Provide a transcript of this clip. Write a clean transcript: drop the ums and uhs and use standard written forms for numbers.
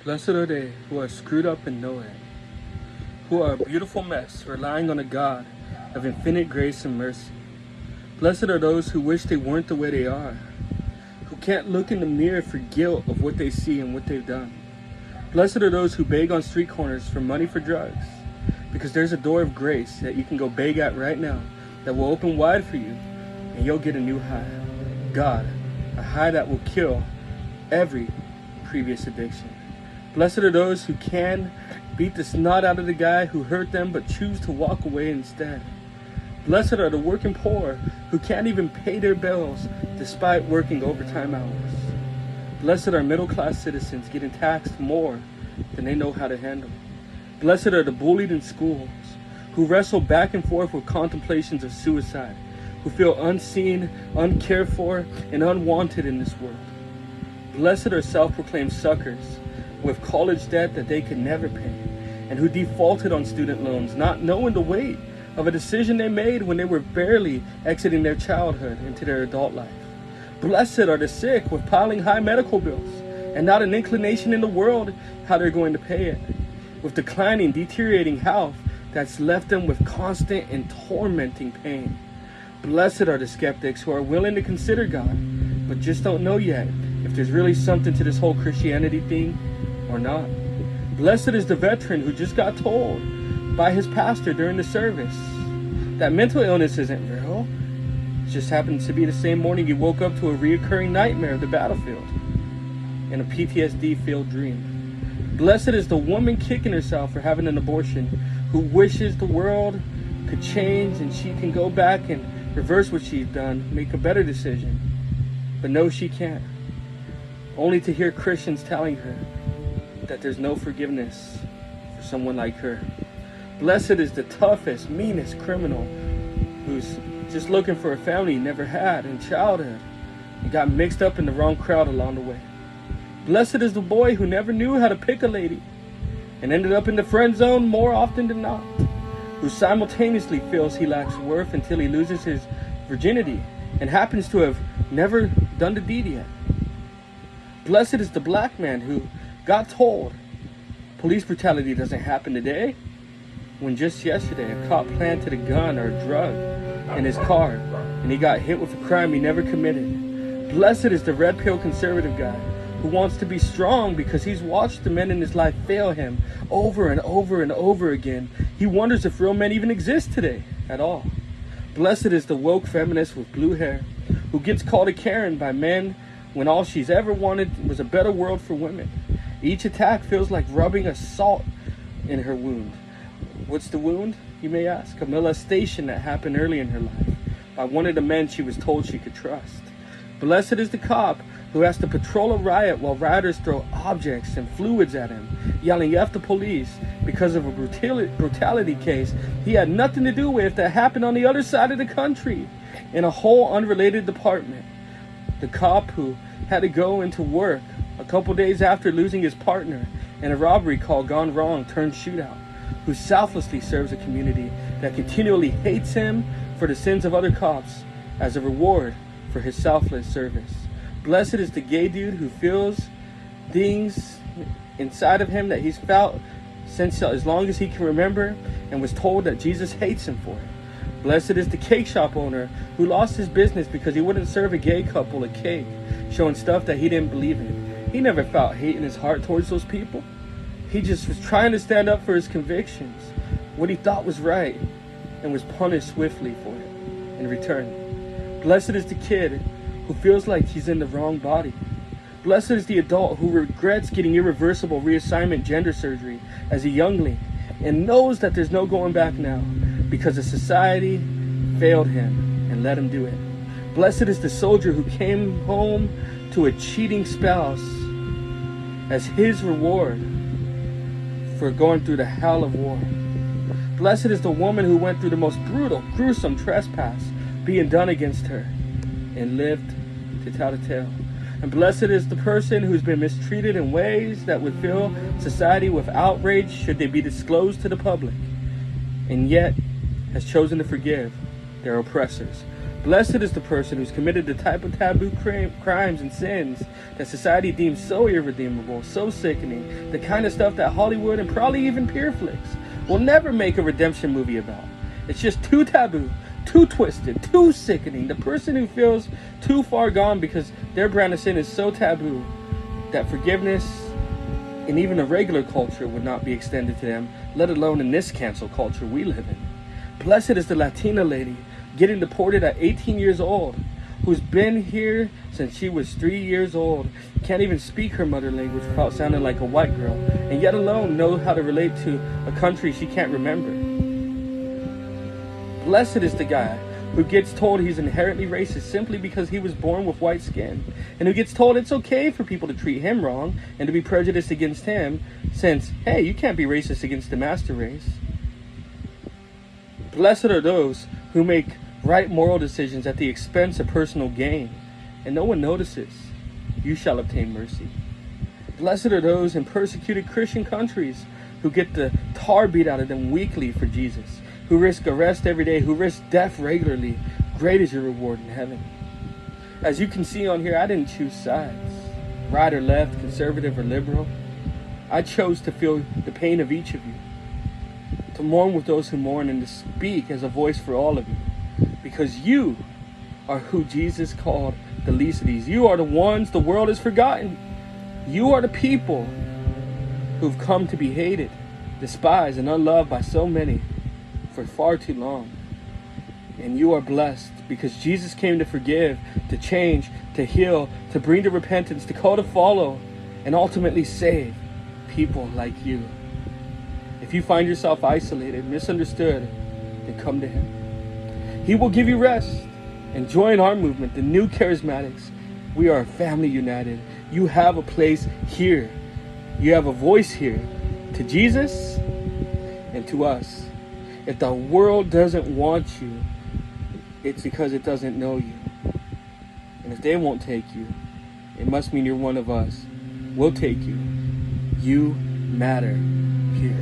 Blessed are they who are screwed up and know it, who are a beautiful mess, relying on a God of infinite grace and mercy. Blessed are those who wish they weren't the way they are, who can't look in the mirror for guilt of what they see and what they've done. Blessed are those who beg on street corners for money for drugs, because there's a door of grace that you can go beg at right now that will open wide for you, and you'll get a new high. God, a high that will kill every previous addiction. Blessed are those who can beat the snot out of the guy who hurt them but choose to walk away instead. Blessed are the working poor who can't even pay their bills despite working overtime hours. Blessed are middle-class citizens getting taxed more than they know how to handle. Blessed are the bullied in schools who wrestle back and forth with contemplations of suicide, who feel unseen, uncared for, and unwanted in this world. Blessed are self-proclaimed suckers with college debt that they could never pay, and who defaulted on student loans, not knowing the weight of a decision they made when they were barely exiting their childhood into their adult life. Blessed are the sick with piling high medical bills, and not an inclination in the world how they're going to pay it, with declining, deteriorating health that's left them with constant and tormenting pain. Blessed are the skeptics who are willing to consider God, but just don't know yet if there's really something to this whole Christianity thing or not. Blessed is the veteran who just got told by his pastor during the service that mental illness isn't real. It just happens to be the same morning he woke up to a reoccurring nightmare of the battlefield and a PTSD-filled dream. Blessed is the woman kicking herself for having an abortion, who wishes the world could change and she can go back and reverse what she's done, make a better decision. But no, she can't. Only to hear Christians telling her that there's no forgiveness for someone like her. Blessed is the toughest, meanest criminal who's just looking for a family he never had in childhood and got mixed up in the wrong crowd along the way. Blessed is the boy who never knew how to pick a lady and ended up in the friend zone more often than not, who simultaneously feels he lacks worth until he loses his virginity and happens to have never done the deed yet. Blessed is the black man who got told police brutality doesn't happen today, when just yesterday a cop planted a gun or a drug in his car and he got hit with a crime he never committed. Blessed is the red pill conservative guy who wants to be strong because he's watched the men in his life fail him over and over and over again. He wonders if real men even exist today at all. Blessed is the woke feminist with blue hair who gets called a Karen by men when all she's ever wanted was a better world for women. Each attack feels like rubbing a salt in her wound. What's the wound, you may ask? A molestation that happened early in her life by one of the men she was told she could trust. Blessed is the cop who has to patrol a riot while rioters throw objects and fluids at him, yelling "F the police" because of a brutality case he had nothing to do with that happened on the other side of the country in a whole unrelated department. The cop who had to go into work a couple days after losing his partner in a robbery call gone wrong turned shootout, who selflessly serves a community that continually hates him for the sins of other cops as a reward for his selfless service. Blessed is the gay dude who feels things inside of him that he's felt since as long as he can remember and was told that Jesus hates him for it. Blessed is the cake shop owner who lost his business because he wouldn't serve a gay couple a cake, showing stuff that he didn't believe in. He never felt hate in his heart towards those people. He just was trying to stand up for his convictions, what he thought was right, and was punished swiftly for it in return. Blessed is the kid who feels like he's in the wrong body. Blessed is the adult who regrets getting irreversible reassignment gender surgery as a youngling and knows that there's no going back now because the society failed him and let him do it. Blessed is the soldier who came home to a cheating spouse as his reward for going through the hell of war. Blessed is the woman who went through the most brutal, gruesome trespass being done against her and lived to tell the tale. And blessed is the person who's been mistreated in ways that would fill society with outrage should they be disclosed to the public, and yet has chosen to forgive their oppressors. Blessed is the person who's committed the type of taboo crimes and sins that society deems so irredeemable, so sickening, the kind of stuff that Hollywood and probably even Pure Flix will never make a redemption movie about. It's just too taboo, too twisted, too sickening. The person who feels too far gone because their brand of sin is so taboo that forgiveness in even a regular culture would not be extended to them, let alone in this cancel culture we live in. Blessed is the Latina lady getting deported at 18 years old, who's been here since she was 3 years old, can't even speak her mother language without sounding like a white girl, and yet alone know how to relate to a country she can't remember. Blessed is the guy who gets told he's inherently racist simply because he was born with white skin, and who gets told it's okay for people to treat him wrong and to be prejudiced against him, since, hey, you can't be racist against the master race. Blessed are those who make right moral decisions at the expense of personal gain, and no one notices. You shall obtain mercy. Blessed are those in persecuted Christian countries who get the tar beat out of them weekly for Jesus, who risk arrest every day, who risk death regularly. Great is your reward in heaven. As you can see on here, I didn't choose sides, right or left, conservative or liberal. I chose to feel the pain of each of you, to mourn with those who mourn, and to speak as a voice for all of you, because you are who Jesus called the least of these. You are the ones the world has forgotten. You are the people who've come to be hated, despised, and unloved by so many for far too long. And you are blessed because Jesus came to forgive, to change, to heal, to bring to repentance, to call to follow, and ultimately save people like you. If you find yourself isolated, misunderstood, then come to him. He will give you rest, and join our movement, the New Charismatics. We are a family united. You have a place here. You have a voice here, to Jesus and to us. If the world doesn't want you, it's because it doesn't know you. And if they won't take you, it must mean you're one of us. We'll take you. You matter here.